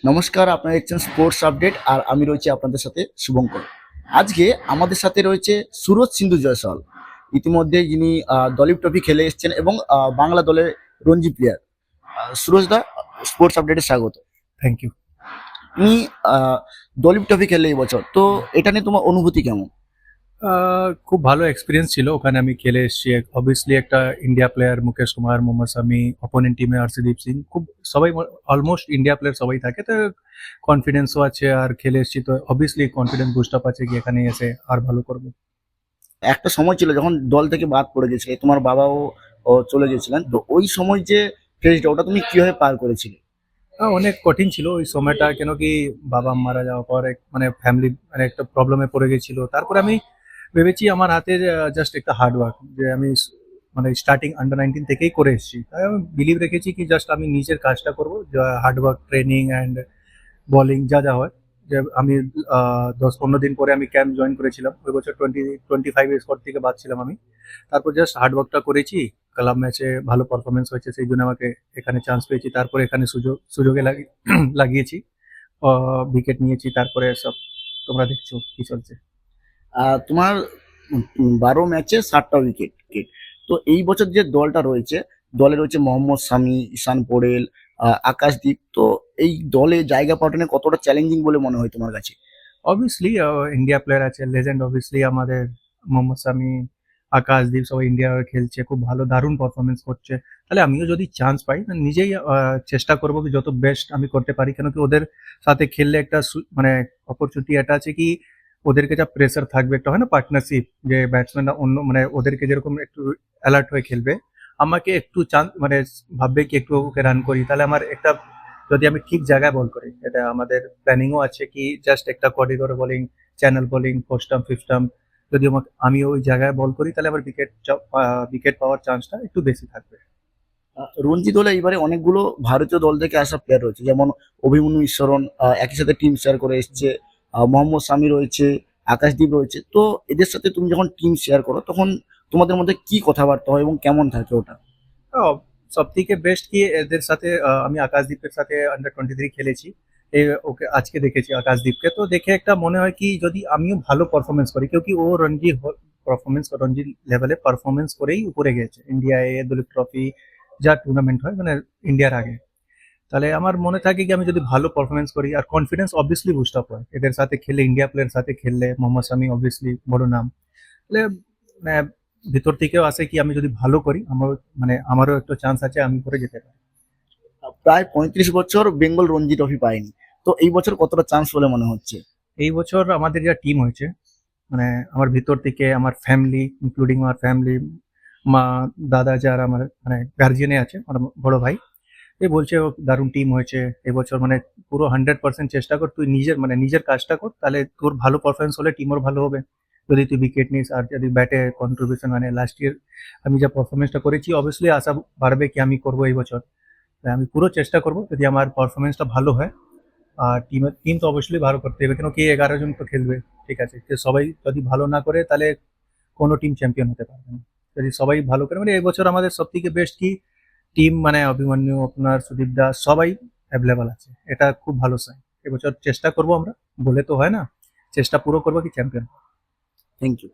নমস্কার, আপনারা দেখছেন স্পোর্টস আপডেট আর আমি রয়েছি আপনাদের সাথে শুভঙ্কর। আজকে আমাদের সাথে রয়েছে সুরজ সিন্ধু জয়সওয়াল। ইতিমধ্যে যিনি দলীপ ট্রফি খেলে এসেছেন এবং বাংলা দলের রঞ্জি প্লেয়ার। সুরজ দা, স্পোর্টস আপডেটে স্বাগত। Thank you. তুমি দলীপ ট্রফি খেলে এই বছর, তো এটা নিয়ে তোমার অনুভূতি কেমন? খুব ভালো এক্সপিরিয়েন্স ছিল, ওখানে আমি খেলে এসেছি। অবভিয়াসলি একটা ইন্ডিয়া প্লেয়ার মুকেশ কুমার, মোহাম্মদ শামি, অপোনেন্ট টিমে হর্ষদীপ সিং, খুব সবাই অলমোস্ট ইন্ডিয়া প্লেয়ার সবাই থাকে, তো কনফিডেন্সও আছে। আর খেলে এসেছি তো অবভিয়াসলি কনফিডেন্স বুস্ট আপ আছে কি এখানে এসে আর ভালো করবো। একটা সময় ছিল যখন দল থেকে বাদ পড়ে গেছিলে, তোমার বাবাও চলে গেছিলেন, তো ওই সময় যে ফেজটা ওটা তুমি কিভাবে পার করেছিলে? অনেক কঠিন ছিল ওই সময়টা, কেন কি বাবা মারা যাওয়ার পর মানে ফ্যামিলি মানে একটা প্রবলেমে পড়ে গেছিল। তারপরে আমি ভেবেছি আমার হাতে জাস্ট একটা হার্ড ওয়ার্ক, যে আমি মানে স্টার্টিং আন্ডার 19 থেকেই করে এসেছি, তাই আমি বিলিভ রেখেছি কি জাস্ট আমি নিজের কাজটা করবো, hard work, training and bowling যা যা হয়। যে আমি 10-15 দিন পরে আমি ক্যাম্প জয়েন করেছিলাম ওই বছর, 25 স্কোর থেকে বাদ ছিলাম আমি। তারপর জাস্ট হার্ড ওয়ার্কটা করেছি, ক্লাব ম্যাচে ভালো পারফরমেন্স হয়েছে, সেই জন্য আমাকে এখানে চান্স পেয়েছি। তারপরে এখানে সুযোগে লাগিয়েছি, উইকেট নিয়েছি, তারপরে সব তোমরা দেখছো কি চলছে। তোমার 12 ম্যাচে 7টা উইকেট। তো এই বছর যে দলটা রয়েছে, দলে রয়েছে মোহাম্মদ শামি, ঈশান পোড়েল, আকাশদীপ। তো এই দলে জায়গা পাওয়াটা নিয়ে কতটা চ্যালেঞ্জিং বলে মনে হয় তোমার কাছে? অবভিয়াসলি ইন্ডিয়া প্লেয়ার আছে, লেজেন্ড অবভিয়াসলি আমাদের মোহাম্মদ শামি, আকাশদীপ সবাই ইন্ডিয়া হয়ে খেলছে, খুব ভালো দারুণ পারফরমেন্স করছে। তাহলে আমিও যদি চান্স পাই নিজেই চেষ্টা করবো কি যত বেস্ট আমি করতে পারি, কেন কি ওদের সাথে খেললে একটা মানে অপরচুনিটি এটা আছে কি ওদেরকে যা প্রেসার থাকবে, একটা হয় না পার্টনারশিপ, যে ব্যাটসম্যানরা অন্য মানে ওদেরকে যেরকম একটু অ্যালার্ট হয়ে খেলবে, আমাকে একটু চান্স মানে ভাববে কি একটু ওকে রান করি, তাহলে আমার একটা, যদি আমি ঠিক জায়গায় বল করি, এটা আমাদের প্ল্যানিংও আছে কি জাস্ট একটা corridor bowling, channel bowling, four stump, fifth stump, যদি আমি ওই জায়গায় বল করি তাহলে আমার উইকেট পাওয়ার চান্সটা একটু বেশি থাকবে। রঞ্জি দলে এইবারে অনেকগুলো ভারতীয় দল থেকে আসা প্লেয়ার রয়েছে, যেমন অভিমন্যু ঈশ্বরন একই সাথে টিম শেয়ার করে এসছে, মোহাম্মদ শামি রয়েছে, আকাশদীপ রয়েছে। তো এদের সাথে তুমি যখন টিম শেয়ার করো তখন তোমাদের মধ্যে কি কথাবার্তা হয় এবং কেমন থাকে ওটা? সব থেকে বেস্ট কি এদের সাথে আমি আকাশদীপের সাথে আন্ডার 23 খেলেছি। ওকে আজকে দেখেছি আকাশদীপকে, তো দেখে একটা মনে হয় কি যদি আমিও ভালো পারফরমেন্স করি, কি ও রঞ্জি লেভেলে পারফরমেন্স করেই উপরে গেছে ইন্ডিয়া এ দলীপ ট্রফি যা টুর্নামেন্ট হয় মানে ইন্ডিয়ার আগে। তাহলে আমার মনে থাকে কি আমি যদি ভালো পারফরমেন্স করি আর কনফিডেন্স অবভিয়াসলি বুস্ট আপ হয় এদের সাথে খেললে, ইন্ডিয়া প্লেয়ার সাথে খেললে, মোহাম্মদ শামি অবভিয়াসলি বড় নাম। তাহলে মানে ভিতর থেকেও আসে কি আমি যদি ভালো করি আমার মানে আমারও একটা চান্স আছে, আমি করে যেতে পারি। প্রায় 35 বছর বেঙ্গল রঞ্জি ট্রফি পায়নি, তো এই বছর কতটা চান্স বলে মনে হচ্ছে? এই বছর আমাদের যা টিম হয়েছে, মানে আমার ভিতর থেকে আমার ফ্যামিলি, ইনক্লুডিং আমার ফ্যামিলি, মা, দাদা যারা আমার মানে গার্জিয়ানে আছে, আমার বড় ভাই, এ বলছে ও দারুণ টিম হয়েছে এবছর, মানে পুরো 100% চেষ্টা কর, তুই নিজের মানে নিজের কাজটা কর, তাহলে তোর ভালো পারফরমেন্স হলে টিমও ভালো হবে। যদি তুই উইকেট নিস আর যদি ব্যাটে কন্ট্রিবিউশন, মানে লাস্ট ইয়ার আমি যা পারফরমেন্সটা করেছি অবভিয়াসলি আশা বাড়বে কি আমি করবো এই বছর। তাই আমি পুরো চেষ্টা করবো যদি আমার পারফরমেন্সটা ভালো হয়। আর টিম তো অবশ্যই ভালো করতে হবে, কেন কি 11 জন তো খেলবে, ঠিক আছে, তো সবাই যদি ভালো না করে তাহলে কোনো টিম চ্যাম্পিয়ন হতে পারবে না। যদি সবাই ভালো করে, মানে এবছর আমাদের সব থেকে বেস্ট কি টিম, মানে অভিমন্যু, আপনার সুদীপ দাস সবাই অ্যাভেলেবল আছে, এটা খুব ভালো সাইন। এবছর চেষ্টা করবো আমরা, বলে তো হয় না, চেষ্টা পুরো করবো কি চ্যাম্পিয়ন। Thank you.